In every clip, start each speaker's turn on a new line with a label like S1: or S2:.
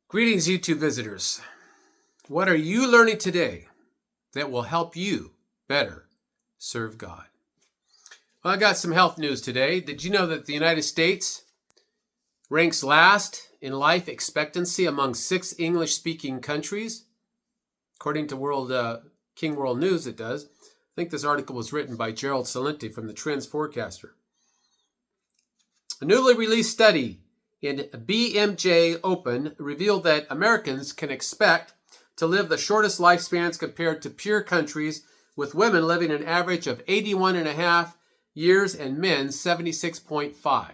S1: Greetings, YouTube visitors. What are you learning today that will help you better serve God? Well, I got some health news today. Did you know that the United States ranks last in life expectancy among 6 English-speaking countries? According to King World News, it does. I think this article was written by Gerald Celente from the Trends Forecaster. A newly released study in BMJ Open revealed that Americans can expect to live the shortest lifespans compared to peer countries, with women living an average of 81.5 years and men 76.5.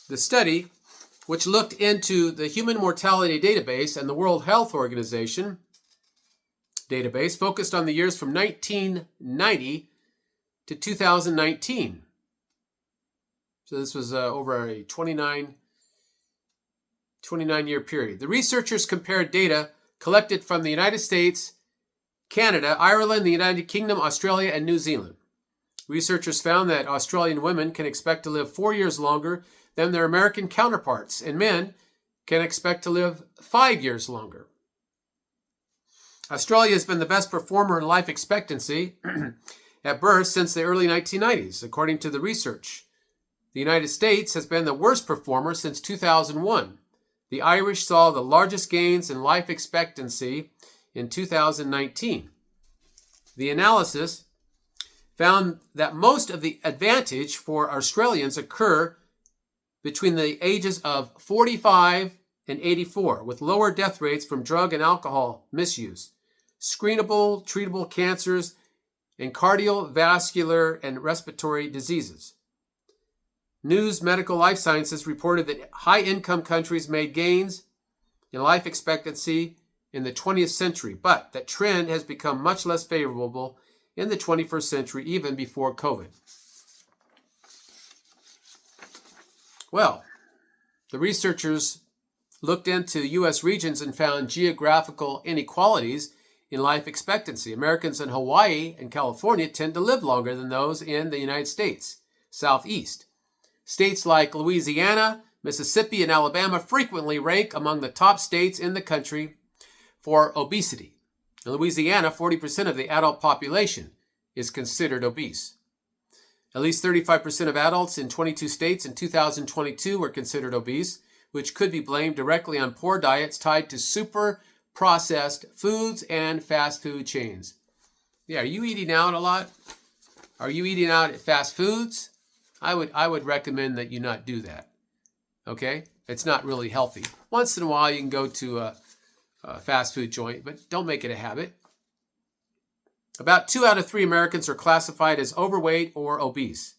S1: The study, which looked into the Human Mortality Database and the World Health Organization database, focused on the years from 1990 to 2019. So this was over a 29-year period. The researchers compared data collected from the United States, Canada, Ireland, the United Kingdom, Australia, and New Zealand. Researchers found that Australian women can expect to live 4 years longer than their American counterparts, and men can expect to live 5 years longer. Australia has been the best performer in life expectancy at birth since the early 1990s, according to the research. The United States has been the worst performer since 2001. The Irish saw the largest gains in life expectancy in 2019. The analysis found that most of the advantage for Australians occur between the ages of 45 and 84, with lower death rates from drug and alcohol misuse, screenable, treatable cancers, and cardiovascular and respiratory diseases. News Medical Life Sciences reported that high-income countries made gains in life expectancy in the 20th century, but that trend has become much less favorable in the 21st century, even before COVID. Well, the researchers looked into U.S. regions and found geographical inequalities in life expectancy. Americans in Hawaii and California tend to live longer than those in the United States, Southeast. States like Louisiana, Mississippi, and Alabama frequently rank among the top states in the country for obesity. In Louisiana, 40% of the adult population is considered obese. At least 35% of adults in 22 states in 2022 were considered obese, which could be blamed directly on poor diets tied to super processed foods and fast food chains. Yeah, are you eating out a lot? Are you eating out at fast foods? I would recommend that you not do that. Okay? It's not really healthy. Once in a while you can go to a fast food joint, but don't make it a habit. About 2 out of 3 Americans are classified as overweight or obese.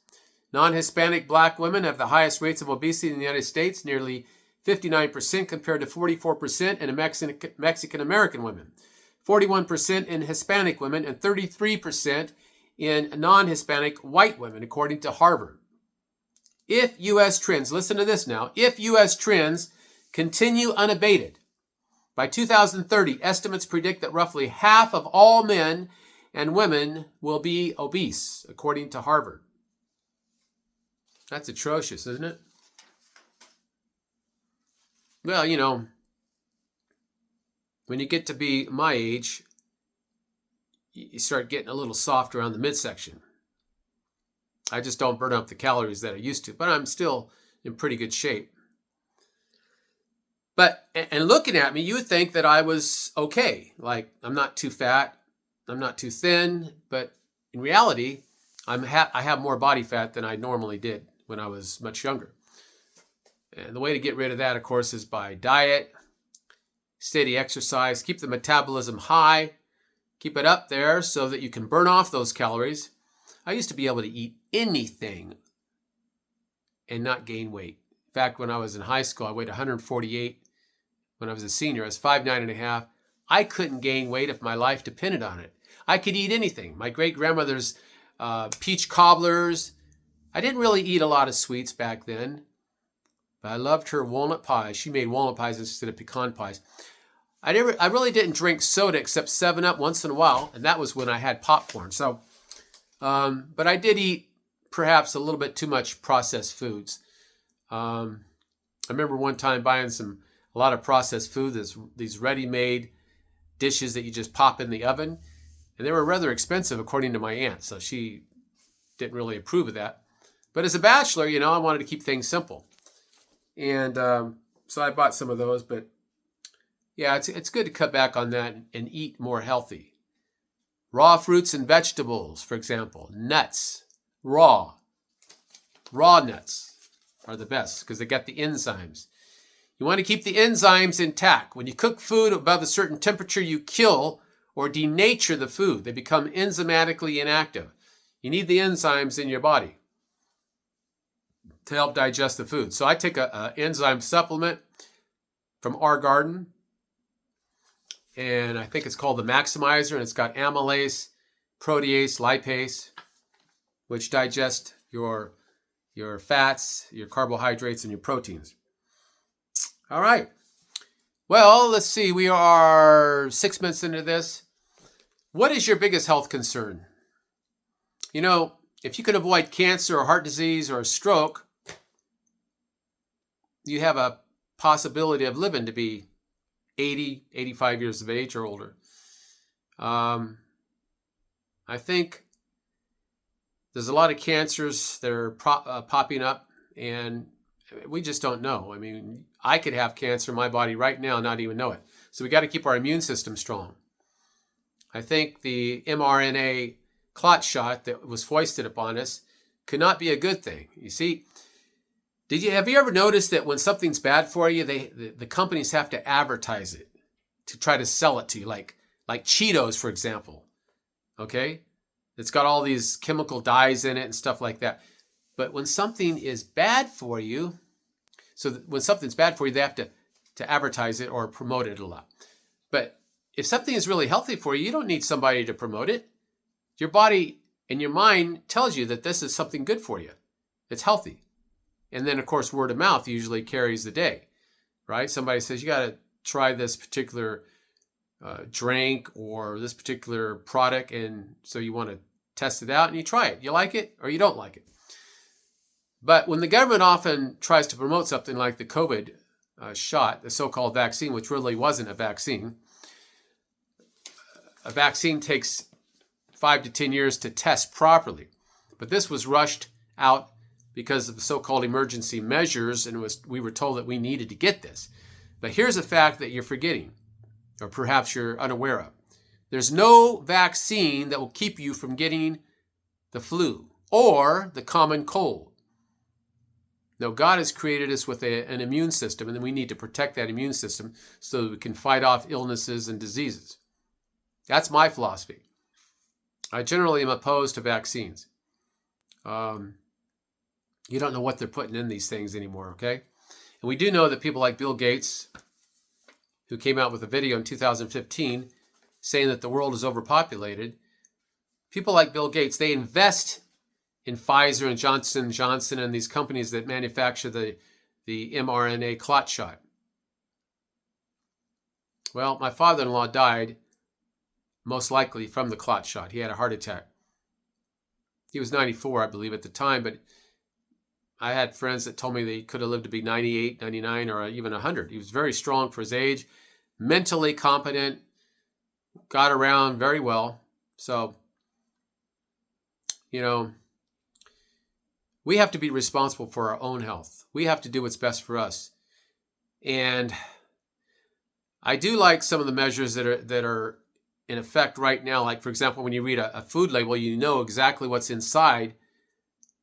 S1: Non-Hispanic black women have the highest rates of obesity in the United States, nearly 59% compared to 44% in Mexican-American women, 41% in Hispanic women, and 33% in non-Hispanic white women, according to Harvard. If U.S. trends, listen to this now, if U.S. trends continue unabated, by 2030, estimates predict that roughly half of all men and women will be obese, according to Harvard. That's atrocious, isn't it? Well, you know, when you get to be my age, you start getting a little soft around the midsection. I just don't burn up the calories that I used to, but I'm still in pretty good shape. But, and looking at me, you would think that I was okay. Like, I'm not too fat, I'm not too thin, but in reality, I have more body fat than I normally did when I was much younger. And the way to get rid of that, of course, is by diet, steady exercise, keep the metabolism high, keep it up there so that you can burn off those calories. I used to be able to eat anything and not gain weight. In fact, when I was in high school, I weighed 148. When I was a senior, I was 5'9.5". I couldn't gain weight if my life depended on it. I could eat anything. My great-grandmother's peach cobblers. I didn't really eat a lot of sweets back then, but I loved her walnut pies. She made walnut pies instead of pecan pies. I really didn't drink soda except 7-Up once in a while, and that was when I had popcorn. So, but I did eat perhaps a little bit too much processed foods. I remember one time buying a lot of processed food, these ready-made dishes that you just pop in the oven, and they were rather expensive according to my aunt, so she didn't really approve of that. But as a bachelor, I wanted to keep things simple. And so I bought some of those, but yeah, it's good to cut back on that and eat more healthy. Raw fruits and vegetables, for example, nuts, raw nuts are the best because they got the enzymes. You want to keep the enzymes intact. When you cook food above a certain temperature, you kill or denature the food. They become enzymatically inactive. You need the enzymes in your body to help digest the food. So I take an enzyme supplement from Our Garden, and I think it's called the Maximizer, and it's got amylase, protease, lipase, which digest your fats, your carbohydrates, and your proteins. All right. Well, let's see. We are 6 minutes into this. What is your biggest health concern? If you can avoid cancer or heart disease or a stroke, you have a possibility of living to be 80, 85 years of age or older. I think there's a lot of cancers that are popping up, and we just don't know. I mean, I could have cancer in my body right now and not even know it. So we got to keep our immune system strong. I think the mRNA clot shot that was foisted upon us could not be a good thing. You see, have you ever noticed that when something's bad for you, the companies have to advertise it to try to sell it to you, like Cheetos, for example. Okay? It's got all these chemical dyes in it and stuff like that. But when something is bad for you, when something's bad for you, they have to advertise it or promote it a lot. But if something is really healthy for you, you don't need somebody to promote it. Your body and your mind tells you that this is something good for you. It's healthy. And then, of course, word of mouth usually carries the day, right? Somebody says, you got to try this particular drink or this particular product. And so you want to test it out and you try it. You like it or you don't like it. But when the government often tries to promote something like the COVID shot, the so-called vaccine, which really wasn't a vaccine takes 5 to 10 years to test properly. But this was rushed out because of the so-called emergency measures, and we were told that we needed to get this. But here's a fact that you're forgetting, or perhaps you're unaware of. There's no vaccine that will keep you from getting the flu or the common cold. No, God has created us with an immune system, and then we need to protect that immune system so that we can fight off illnesses and diseases. That's my philosophy. I generally am opposed to vaccines. You don't know what they're putting in these things anymore, okay? And we do know that people like Bill Gates, who came out with a video in 2015 saying that the world is overpopulated, people like Bill Gates, they invest in Pfizer and Johnson & Johnson and these companies that manufacture the mRNA clot shot. Well, my father-in-law died most likely from the clot shot. He had a heart attack. He was 94, I believe, at the time, but I had friends that told me that he could have lived to be 98, 99, or even 100. He was very strong for his age, mentally competent, got around very well. So, we have to be responsible for our own health. We have to do what's best for us. And I do like some of the measures that are in effect right now. Like, for example, when you read a food label, you know exactly what's inside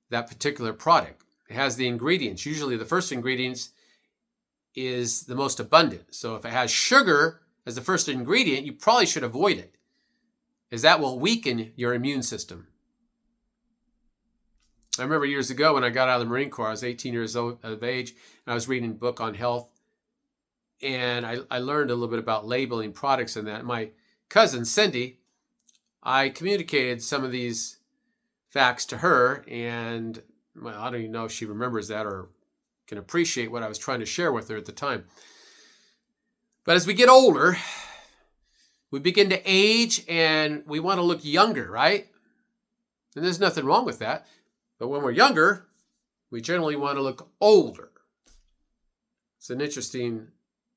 S1: that particular product. It has the ingredients. Usually the first ingredients is the most abundant. So if it has sugar as the first ingredient, you probably should avoid it, as that will weaken your immune system. I remember years ago when I got out of the Marine Corps, I was 18 years of age, and I was reading a book on health, and I learned a little bit about labeling products and that. My cousin, Cindy, I communicated some of these facts to her, and well, I don't even know if she remembers that or can appreciate what I was trying to share with her at the time. But as we get older, we begin to age and we want to look younger, right? And there's nothing wrong with that. But when we're younger, we generally want to look older. It's an interesting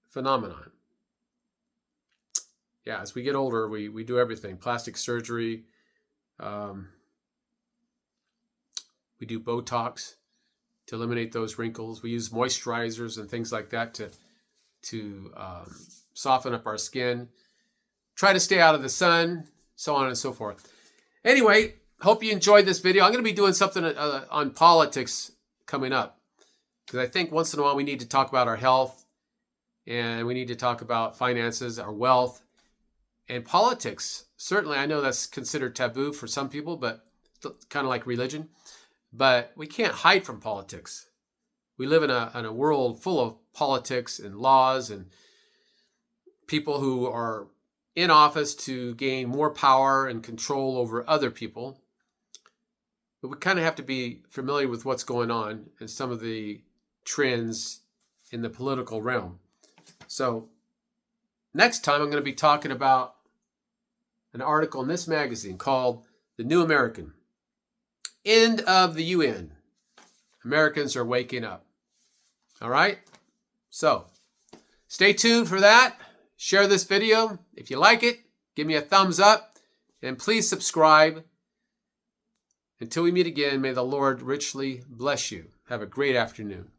S1: phenomenon. Yeah, as we get older, we do everything. Plastic surgery. We do Botox to eliminate those wrinkles. We use moisturizers and things like that to soften up our skin. Try to stay out of the sun, so on and so forth. Anyway, hope you enjoyed this video. I'm going to be doing something on politics coming up, because I think once in a while we need to talk about our health, and we need to talk about finances, our wealth, and politics. Certainly, I know that's considered taboo for some people, but kind of like religion. But we can't hide from politics. We live in a world full of politics and laws and people who are in office to gain more power and control over other people. But we kind of have to be familiar with what's going on and some of the trends in the political realm. So next time I'm going to be talking about an article in this magazine called The New American. End of the UN. Americans are waking up. All right? So stay tuned for that. Share this video. If you like it, give me a thumbs up. And please subscribe. Until we meet again, may the Lord richly bless you. Have a great afternoon.